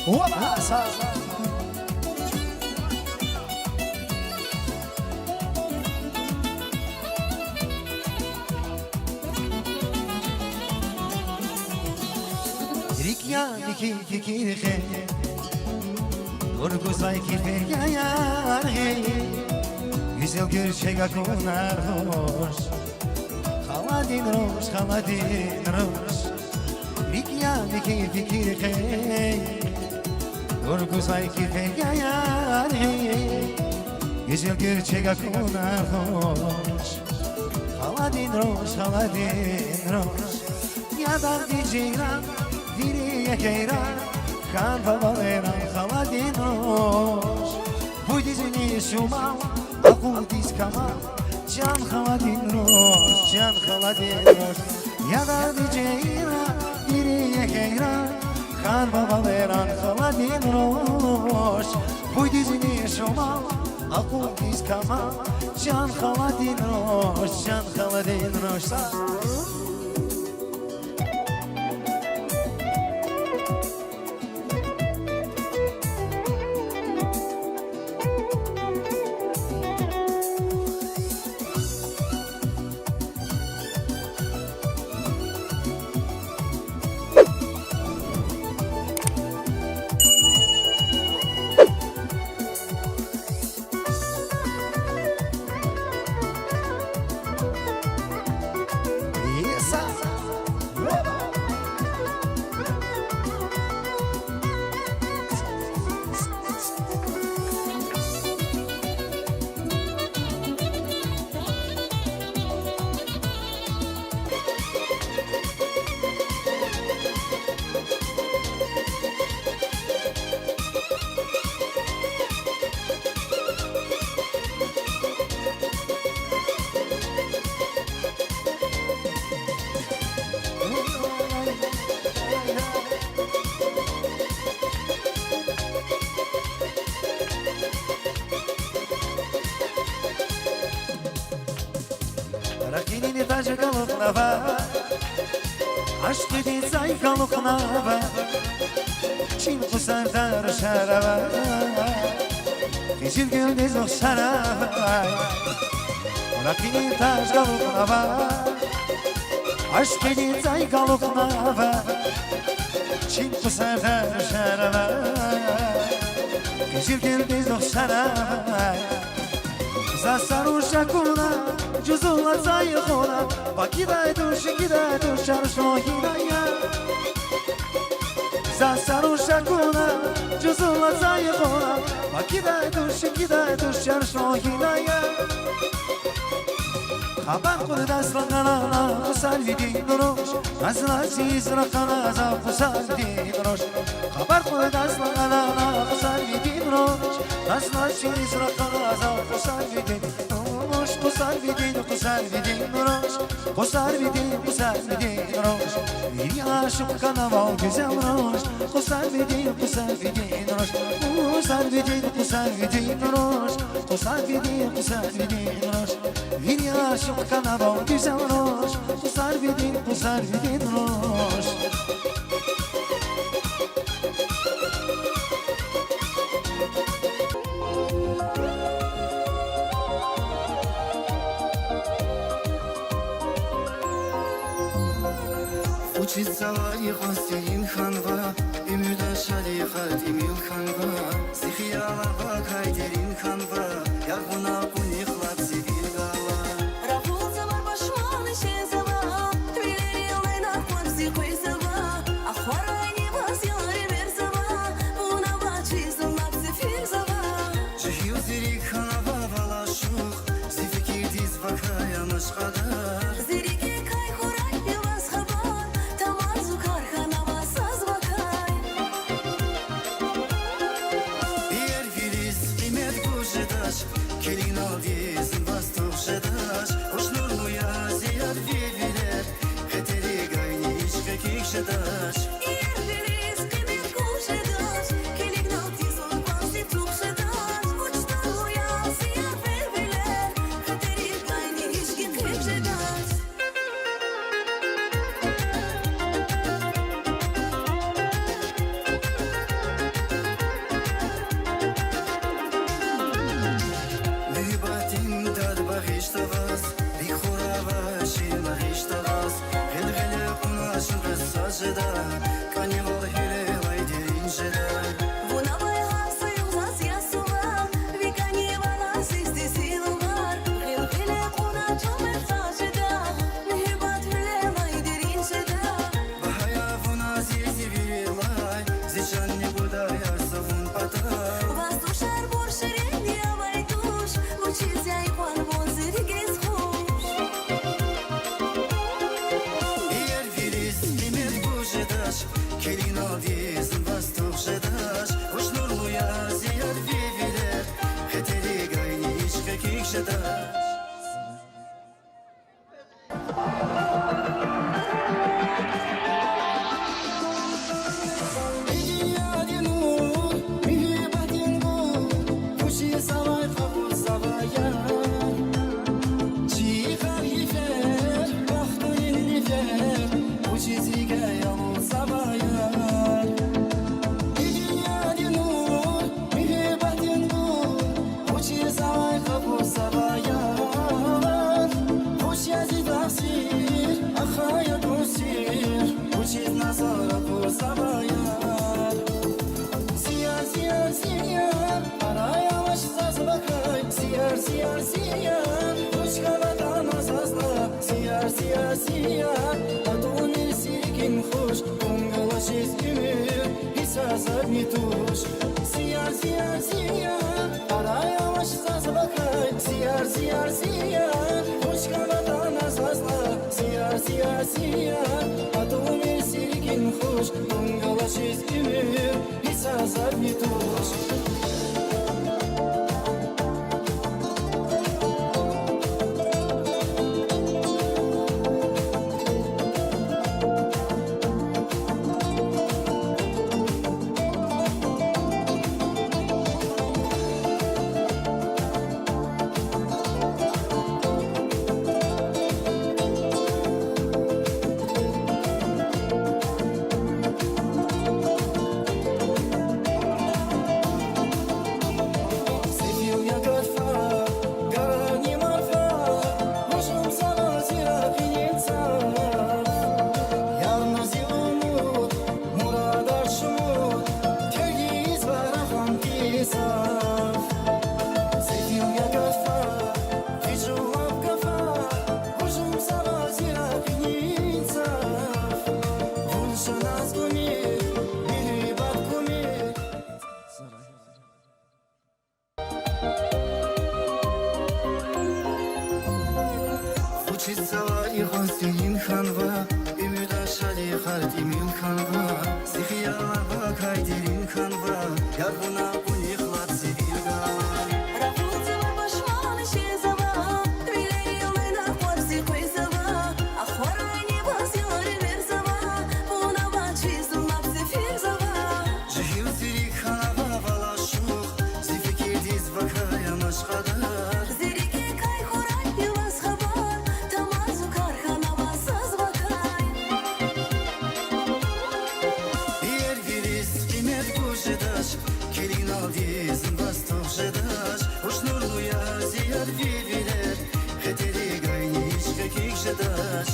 وباسا ريكيا لكي كيكي خير Urguzay kirper yayar hey Güzel gerçek akınar hoş Haladin roş Rikya diki fikir hey Urguzay kirper yayar hey Güzel gerçek akınar hoş Haladin roş Yadar diceyran Diriye keyran Kan babalara haladin roş Bu dizini şumal Akul diz kamal Can haladin roş Can haladin roş Yada diceyra Diriye keyra Kan babalara haladin roş Bu dizini şumal Akul diz kamal Can haladin roş Can haladin roş Rakinin taşı kalıkna var Aşk dedi zay kalıkna var Çin kusar dar şarava Fizil güldüz o şarava Rakinin taşı kalıkna var Aşk dedi zay kalıkna var Çin kusar dar şarava Fizil güldüz o şarava Zasarusha kuna Juzula zayıkona Bakiday duş Çarşo hidaya Zasarusha kuna Juzula zayıkona Bakiday duş Çarşo hidaya Habar kudu aslanana Kusal vidin duruş Azla siz rakana Zaf kusal vidin duruş Habar kudu aslanana Kusal vidin duruş Azla siz rakana Zaf kusal vidin duruş Kusal vidin duruş Kusal vidin duruş Bir yaşım kanaval güzel duruş Kusal vidin duruş Kusal vidin duruş Kusal vidin duruş Bir yaşım kanaval güzel duruş Kusal vidin duruş Учиться лайха Сейин ханга Имюда шалиха Имил ханга Сихияла Кайдерин ханга Ягуна кунихлап Сибир гала Рахулза бар башманы шезава Твилери лайна кварзи хуйзава Ахварайни вазилари верзава Уна бачиза лапси фирзава Жихил зирик ханава валашух Зификир диз вакая машхадar Зирике кай хурай яваз хабар Тамазу карханава сазвакай Yer filiz kıymet kuşedaş Kelin aldizin bastık şedaş Hoşnurlu ya ziyad viviler Heteri gayni işke kikşedaş Ирвелис кемет кушедаш Келигнал тизон панси тукшедаш Учтан лоял сияр вервелер Хатери гайни ишки крепшедаш ждать. Siyar siyar, hoş kaladan azazla. Siyar siyar siyar, adun sirkin hoş. Kongalaş izgümür, hisazar nituş. Siyar siyar siyar, arayamaş zazla kay. Siyar siyar siyar, hoş kaladan azazla. Siyar siyar siyar, adun sirkin hoş. Kongalaş izgümür, hisazar nituş. Учиться и хостин ханва, имюда шали хард имюн ханва, сихиява кайдерин ханва, ярбуна унихлад сивилга. Рапунцева пошла на щезова, Вилейлы на порсе хуйзова, Ахвара не возьмёри верзова, Пунава чизула псефирзова. Жихил сирик ханва валашух, Сифики диз вакая машхадар. Зерики кай хорай ювас хабар, Тамазу карханава сазвакай. Yer giriz kıymet kuşedaş, Kelin aldizin bastıq jedaş. Hoş nurlu ya ziyar viviler, Heteri gayni işke kik jedaş.